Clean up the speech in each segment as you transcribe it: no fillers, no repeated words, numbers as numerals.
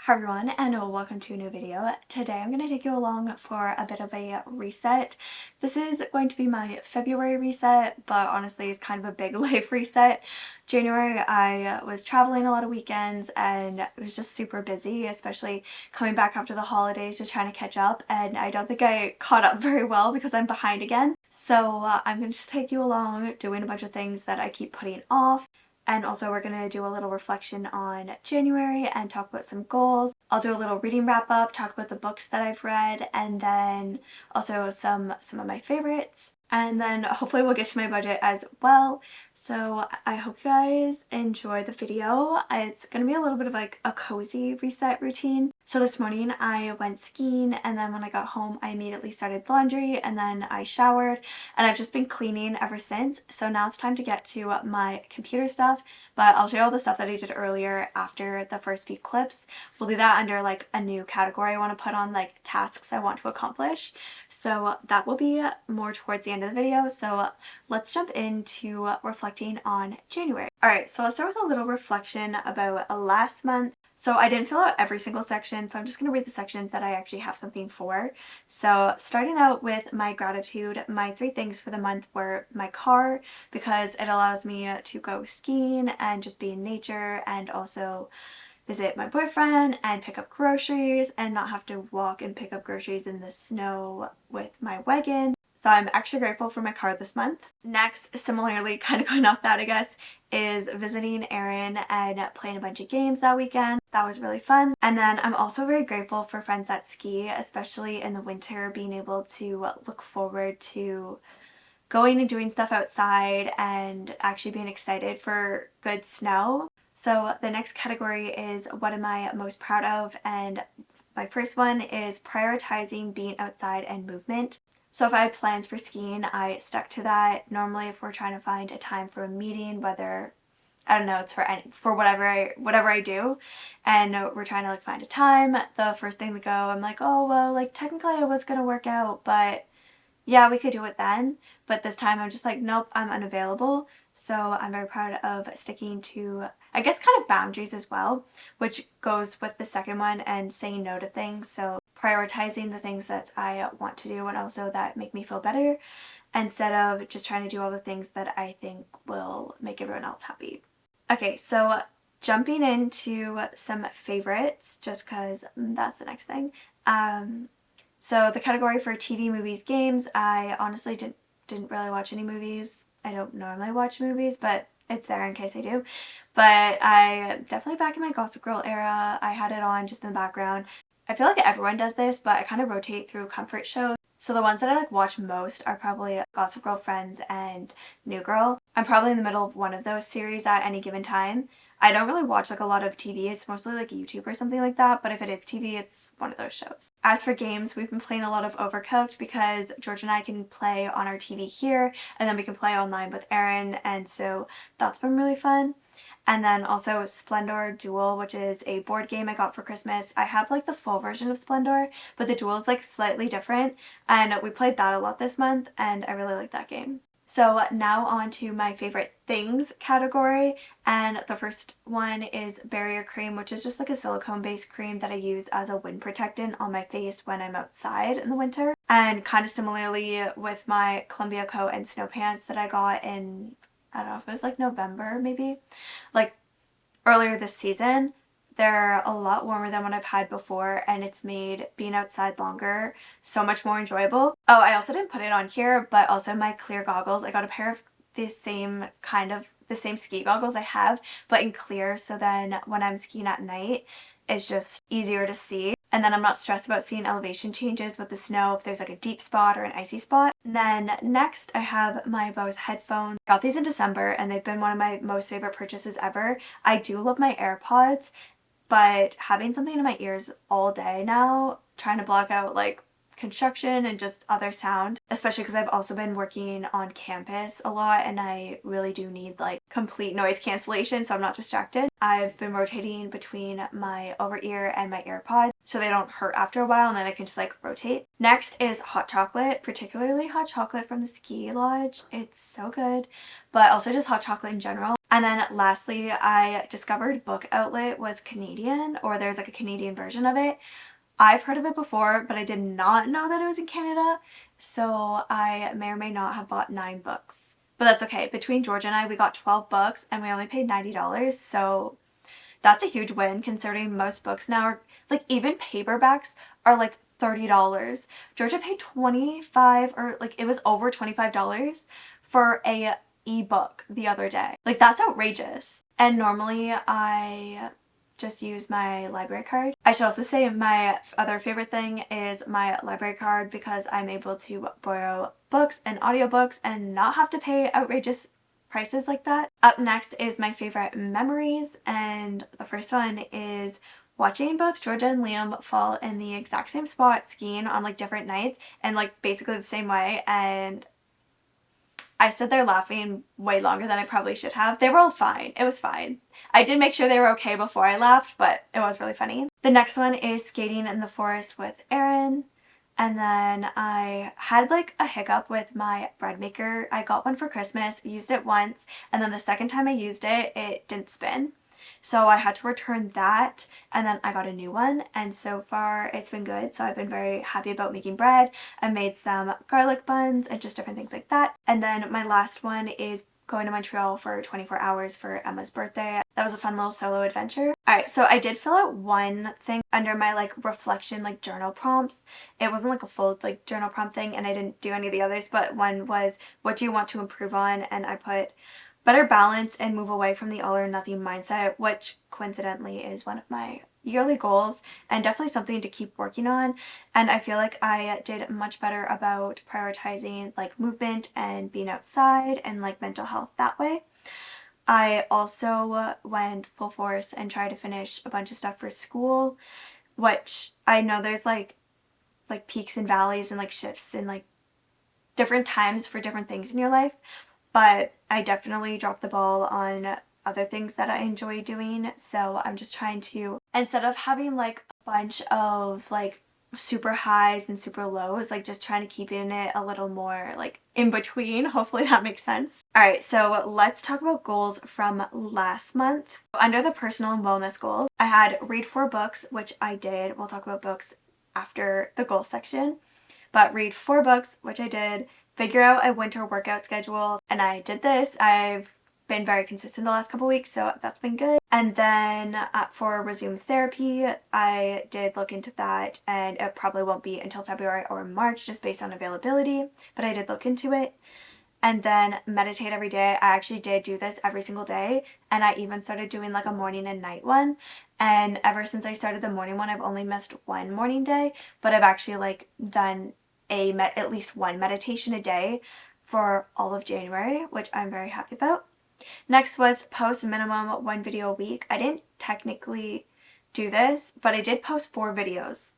Hi everyone and welcome to a new video. Today I'm going to take you along for a bit of a reset. This is going to be my February reset, but honestly it's kind of a big life reset. January I was traveling a lot of weekends and it was just super busy, especially coming back after the holidays, just trying to catch up, and I don't think I caught up very well because I'm behind again. So I'm going to just take you along doing a bunch of things that I keep putting off. And also we're going to do a little reflection on January and talk about some goals. I'll do a little reading wrap up, talk about the books that I've read, and then also some of my favorites. And then hopefully we'll get to my budget as well. So I hope you guys enjoy the video. It's going to be a little bit of like a cozy reset routine. So this morning I went skiing, and then when I got home I immediately started laundry, and then I showered, and I've just been cleaning ever since. So now it's time to get to my computer stuff, but I'll show you all the stuff that I did earlier after the first few clips. We'll do that under like a new category I want to put on, like tasks I want to accomplish. So that will be more towards the end of the video. So let's jump into reflecting on January. Alright, so let's start with a little reflection about last month. So I didn't fill out every single section, so I'm just going to read the sections that I actually have something for. So starting out with my gratitude, my 3 things for the month were my car, because it allows me to go skiing and just be in nature, and also visit my boyfriend and pick up groceries and not have to walk and pick up groceries in the snow with my wagon. So I'm extra grateful for my car this month. Next, similarly, kind of going off that I guess, is visiting Erin and playing a bunch of games that weekend. That was really fun. And then I'm also very grateful for friends that ski, especially in the winter, being able to look forward to going and doing stuff outside and actually being excited for good snow. So the next category is what am I most proud of, and my first one is prioritizing being outside and movement. So if I had plans for skiing, I stuck to that. Normally if we're trying to find a time for a meeting, whether, I don't know, it's for whatever I do, and we're trying to like find a time, the first thing we go, I'm like, oh well, like technically I was gonna work out, but yeah, we could do it then. But this time I'm just like, nope, I'm unavailable. So I'm very proud of sticking to, I guess, kind of boundaries as well, which goes with the second one, and saying no to things. So prioritizing the things that I want to do and also that make me feel better, instead of just trying to do all the things that I think will make everyone else happy. Okay, so jumping into some favorites, just because that's the next thing. So the category for TV, movies, games, I honestly didn't really watch any movies. I don't normally watch movies, but it's there in case I do. But I definitely back in my Gossip Girl era. I had it on just in the background. I feel like everyone does this, but I kind of rotate through comfort shows. So the ones that I like watch most are probably Gossip Girl, Friends, and New Girl. I'm probably in the middle of one of those series at any given time. I don't really watch like a lot of TV, it's mostly like YouTube or something like that, but if it is TV, it's one of those shows. As for games, we've been playing a lot of Overcooked because George and I can play on our TV here, and then we can play online with Erin, and so that's been really fun. And then also Splendor Duel, which is a board game I got for Christmas. I have like the full version of Splendor, but the Duel is like slightly different, and we played that a lot this month, and I really like that game. So now on to my favorite things category, and the first one is barrier cream, which is just like a silicone based cream that I use as a wind protectant on my face when I'm outside in the winter. And kind of similarly with my Columbia coat and snow pants that I got in, I don't know if it was like November maybe, like earlier this season. They're a lot warmer than what I've had before, and it's made being outside longer so much more enjoyable. Oh, I also didn't put it on here, but also my clear goggles. I got a pair of the same ski goggles I have, but in clear, so then when I'm skiing at night, it's just easier to see. And then I'm not stressed about seeing elevation changes with the snow if there's like a deep spot or an icy spot. And then next I have my Bose headphones. I got these in December and they've been one of my most favorite purchases ever. I do love my AirPods, but having something in my ears all day now, trying to block out like construction and just other sound, especially because I've also been working on campus a lot and I really do need like complete noise cancellation so I'm not distracted. I've been rotating between my over-ear and my AirPods so they don't hurt after a while, and then I can just like rotate. Next is hot chocolate, particularly hot chocolate from the ski lodge. It's so good, but also just hot chocolate in general. And then lastly, I discovered Book Outlet was Canadian, or there's like a Canadian version of it. I've heard of it before, but I did not know that it was in Canada, so I may or may not have bought 9 books. But that's okay. Between Georgia and I, we got 12 books and we only paid $90, so that's a huge win considering most books now are, like, even paperbacks are like $30. Georgia paid 25, or like it was over $25 for a ebook the other day. Like, that's outrageous. And normally I just use my library card. I should also say my other favorite thing is my library card because I'm able to borrow books and audiobooks and not have to pay outrageous prices like that. Up next is my favorite memories, and the first one is watching both Georgia and Liam fall in the exact same spot skiing on like different nights and like basically the same way, and I stood there laughing way longer than I probably should have. They were all fine. It was fine. I did make sure they were okay before I laughed, but it was really funny. The next one is skating in the forest with Erin. And then I had like a hiccup with my bread maker. I got one for Christmas, used it once, and then the second time I used it, it didn't spin. So I had to return that, and then I got a new one, and so far it's been good. So I've been very happy about making bread. I made some garlic buns and just different things like that. And then my last one is going to Montreal for 24 hours for Emma's birthday. That was a fun little solo adventure. Alright, so I did fill out one thing under my like reflection like journal prompts. It wasn't like a full like journal prompt thing, and I didn't do any of the others, but one was, what do you want to improve on? And I put better balance and move away from the all or nothing mindset, which coincidentally is one of my yearly goals and definitely something to keep working on. And I feel like I did much better about prioritizing like movement and being outside and like mental health that way. I also went full force and tried to finish a bunch of stuff for school, which I know there's like peaks and valleys and like shifts and like different times for different things in your life. But I definitely dropped the ball on other things that I enjoy doing. So I'm just trying to, instead of having like a bunch of like super highs and super lows, like just trying to keep in it a little more like in between. Hopefully that makes sense. Alright, so let's talk about goals from last month. Under the personal and wellness goals, I had read 4 books, which I did. We'll talk about books after the goals section. But read 4 books, which I did. Figure out a winter workout schedule, and I did this. I've been very consistent the last couple weeks, so that's been good. And then for resume therapy, I did look into that, and it probably won't be until February or March just based on availability, but I did look into it. And then meditate every day. I actually did do this every single day, and I even started doing like a morning and night one. And ever since I started the morning one, I've only missed one morning day, but I've actually like done at least one meditation a day for all of January, which I'm very happy about. Next was post minimum 1 video a week. I didn't technically do this, but I did post 4 videos,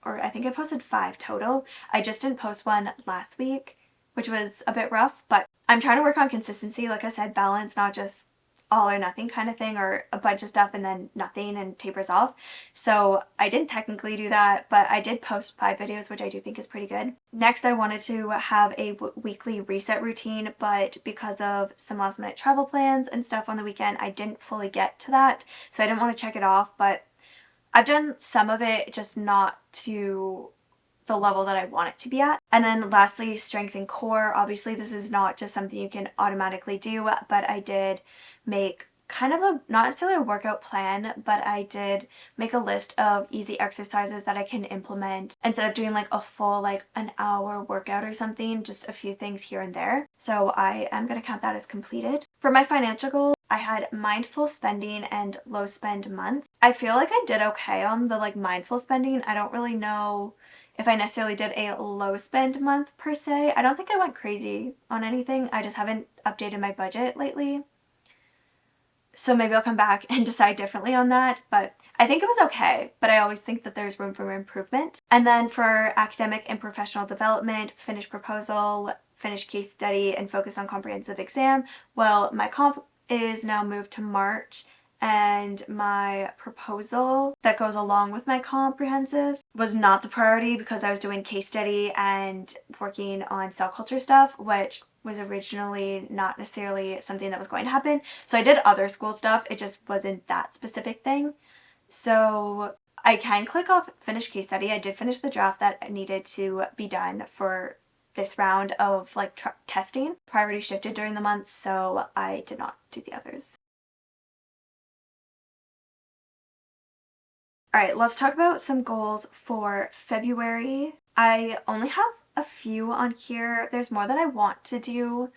or I think I posted 5 total. I just didn't post one last week, which was a bit rough, but I'm trying to work on consistency. Like I said, balance, not just all or nothing kind of thing, or a bunch of stuff and then nothing and tapers off. So I didn't technically do that, but I did post 5 videos, which I do think is pretty good. Next, I wanted to have a weekly reset routine, but because of some last minute travel plans and stuff on the weekend, I didn't fully get to that. So I didn't want to check it off, but I've done some of it, just not to the level that I want it to be at. And then lastly, strength and core. Obviously, this is not just something you can automatically do, but I did make kind of a, not necessarily a workout plan, but I did make a list of easy exercises that I can implement instead of doing like a full like an hour workout or something, just a few things here and there. So I am going to count that as completed. For my financial goals, I had mindful spending and low spend month. I feel like I did okay on the like mindful spending. I don't really know if I necessarily did a low spend month per se. I don't think I went crazy on anything. I just haven't updated my budget lately. So maybe I'll come back and decide differently on that, but I think it was okay, but I always think that there's room for improvement. And then for academic and professional development, finish proposal, finish case study, and focus on comprehensive exam. Well, my is now moved to March, and my proposal that goes along with my comprehensive was not the priority because I was doing case study and working on cell culture stuff, which was originally not necessarily something that was going to happen. So I did other school stuff, it just wasn't that specific thing. So I can click off finish case study. I did finish the draft that needed to be done for this round of like testing. Priority shifted during the month, so I did not do the others. All right, let's talk about some goals for February. I only have a few on here. There's more that I want to do,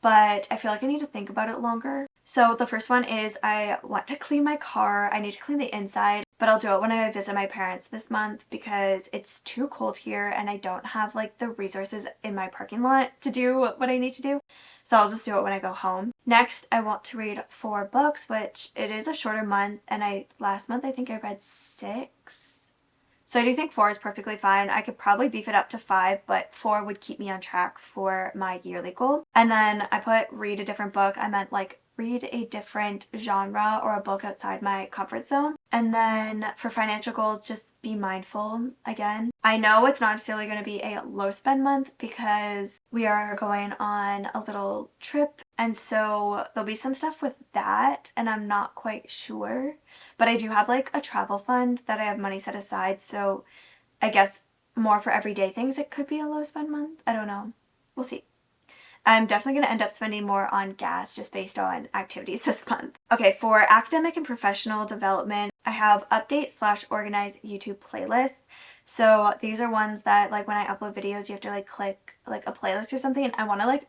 but I feel like I need to think about it longer. So the first one is I want to clean my car. I need to clean the inside, but I'll do it when I visit my parents this month because it's too cold here and I don't have like the resources in my parking lot to do what I need to do. So I'll just do it when I go home. Next, I want to read 4 books, which it is a shorter month, and last month I think I read 6. So I do think 4 is perfectly fine. I could probably beef it up to 5, but 4 would keep me on track for my yearly goal. And then I put read a different book. I meant like read a different genre or a book outside my comfort zone. And then for financial goals, just be mindful again. I know it's not necessarily going to be a low spend month because we are going on a little trip, and so there'll be some stuff with that and I'm not quite sure. But I do have like a travel fund that I have money set aside, so I guess more for everyday things it could be a low spend month. I don't know. We'll see. I'm definitely going to end up spending more on gas just based on activities this month. Okay, for academic and professional development, I have update/organize YouTube playlists. So these are ones that like when I upload videos, you have to like click like a playlist or something. I want to like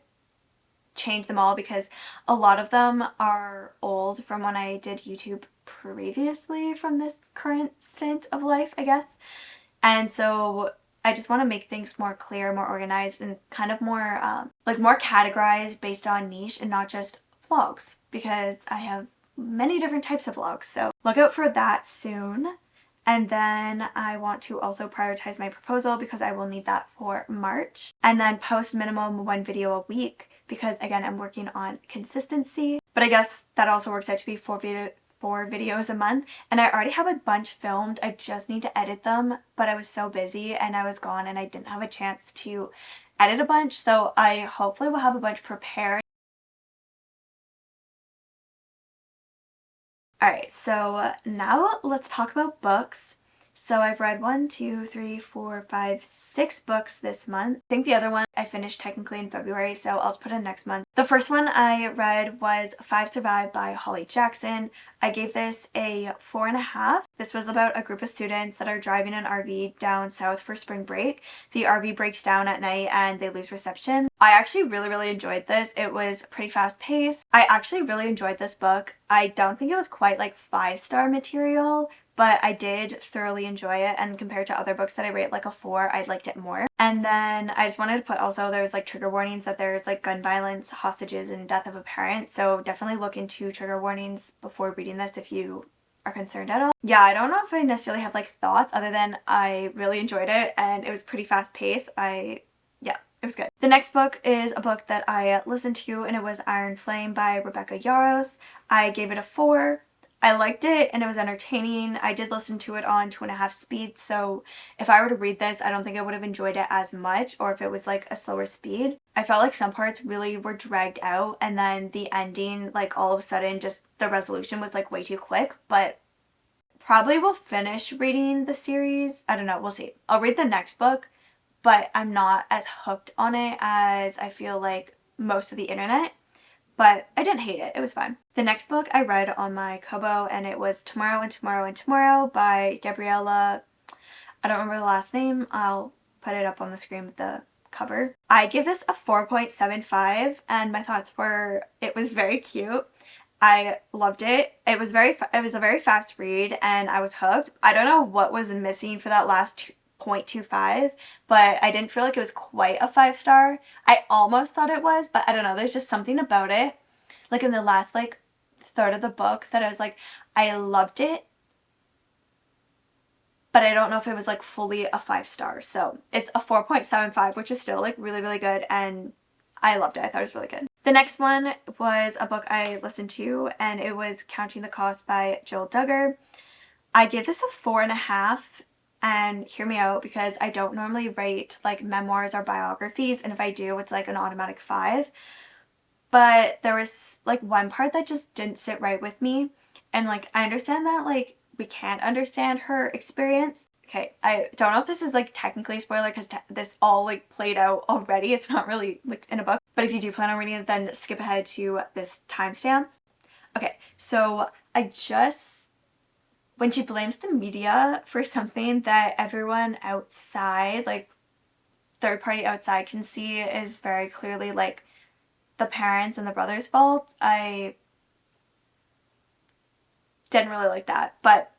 change them all because a lot of them are old from when I did YouTube previously from this current stint of life, I guess. And so I just want to make things more clear, more organized, and kind of more more categorized based on niche and not just vlogs, because I have many different types of vlogs. So look out for that soon. And then I want to also prioritize my proposal because I will need that for March. And then post minimum 1 video a week because again, I'm working on consistency. But I guess that also works out to be 4 videos a month, and I already have a bunch filmed. I just need to edit them, but I was so busy and I was gone and I didn't have a chance to edit a bunch, so I hopefully will have a bunch prepared. Alright, so now let's talk about books. So I've read 1, 2, 3, 4, 5, 6 books this month. I think the other one I finished technically in February, so I'll just put in next month. The first one I read was 5 Survive by Holly Jackson. I gave this a 4.5. This was about a group of students that are driving an RV down south for spring break. The RV breaks down at night and they lose reception. I actually really enjoyed this. It was pretty fast paced. I actually really enjoyed this book. I don't think it was quite like 5-star material, but I did thoroughly enjoy it, and compared to other books that I rate like a 4, I liked it more. And then I just wanted to put also there's like trigger warnings that there's like gun violence, hostages, and death of a parent, so definitely look into trigger warnings before reading this if you are concerned at all. Yeah, I don't know if I necessarily have like thoughts other than I really enjoyed it and it was pretty fast paced. Yeah, it was good. The next book is a book that I listened to, and it was Iron Flame by Rebecca Yarros. I gave it a 4. I liked it and it was entertaining. I did listen to it on 2.5 speed, so if I were to read this, I don't think I would have enjoyed it as much, or if it was like a slower speed. I felt like some parts really were dragged out, and then the ending, like all of a sudden just the resolution was like way too quick, but probably will finish reading the series. I don't know, we'll see. I'll read the next book, but I'm not as hooked on it as I feel like most of the internet. But I didn't hate it. It was fun. The next book I read on my Kobo, and it was Tomorrow and Tomorrow and Tomorrow by Gabriella. I don't remember the last name. I'll put it up on the screen with the cover. I give this a 4.75, and my thoughts were it was very cute. I loved it. It was a very fast read and I was hooked. I don't know what was missing for that last 0.25, but I didn't feel like it was quite a 5-star. I almost thought it was, but I don't know, there's just something about it like in the last like third of the book that I was like, I loved it, but I don't know if it was like fully a 5-star. So it's a 4.75, which is still like really good, and I loved it. I thought it was really good. The next one was a book I listened to, and it was Counting the Cost by Jill Duggar. I gave this a 4.5, and hear me out because I don't normally rate like memoirs or biographies, and if I do, it's like an automatic 5. But there was like one part that just didn't sit right with me, and like I understand that like we can't understand her experience. Okay, I don't know if this is like technically a spoiler because this all like played out already. It's not really like in a book. But if you do plan on reading it, then skip ahead to this timestamp. Okay, so when she blames the media for something that everyone outside, like third party outside, can see is very clearly like the parents and the brother's fault, I didn't really like that. But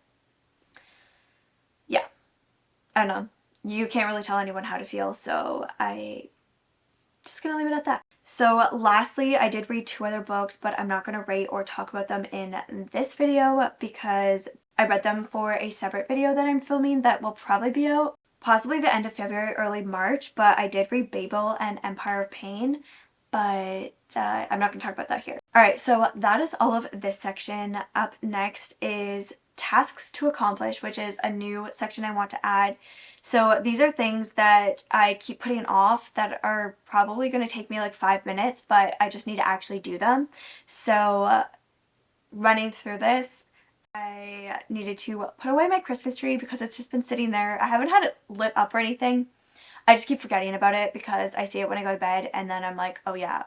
yeah, I don't know. You can't really tell anyone how to feel, so I just gonna leave it at that. So lastly, I did read 2 other books, but I'm not gonna rate or talk about them in this video because I read them for a separate video that I'm filming that will probably be out possibly the end of February, early March. But I did read Babel and Empire of Pain, but I'm not gonna talk about that here. Alright, so that is all of this section. Up next is tasks to accomplish, which is a new section I want to add. So these are things that I keep putting off that are probably going to take me like 5 minutes, but I just need to actually do them. So running through this, I needed to put away my Christmas tree because it's just been sitting there. I haven't had it lit up or anything. I just keep forgetting about it because I see it when I go to bed, and then I'm like, oh yeah,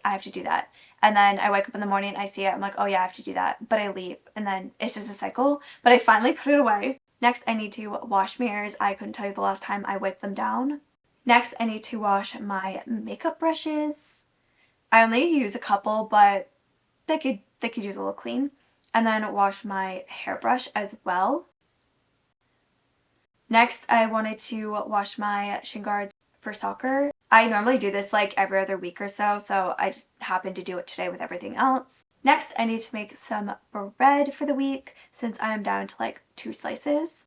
I have to do that. And then I wake up in the morning, I see it, I'm like, oh yeah, I have to do that. But I leave, and then it's just a cycle. But I finally put it away. Next, I need to wash mirrors. I couldn't tell you the last time I wiped them down. Next, I need to wash my makeup brushes. I only use a couple, but they could use a little clean. And then wash my hairbrush as well. Next, I wanted to wash my shin guards for soccer. I normally do this like every other week or so, so I just happened to do it today with everything else. Next, I need to make some bread for the week since I'm down to like 2 slices.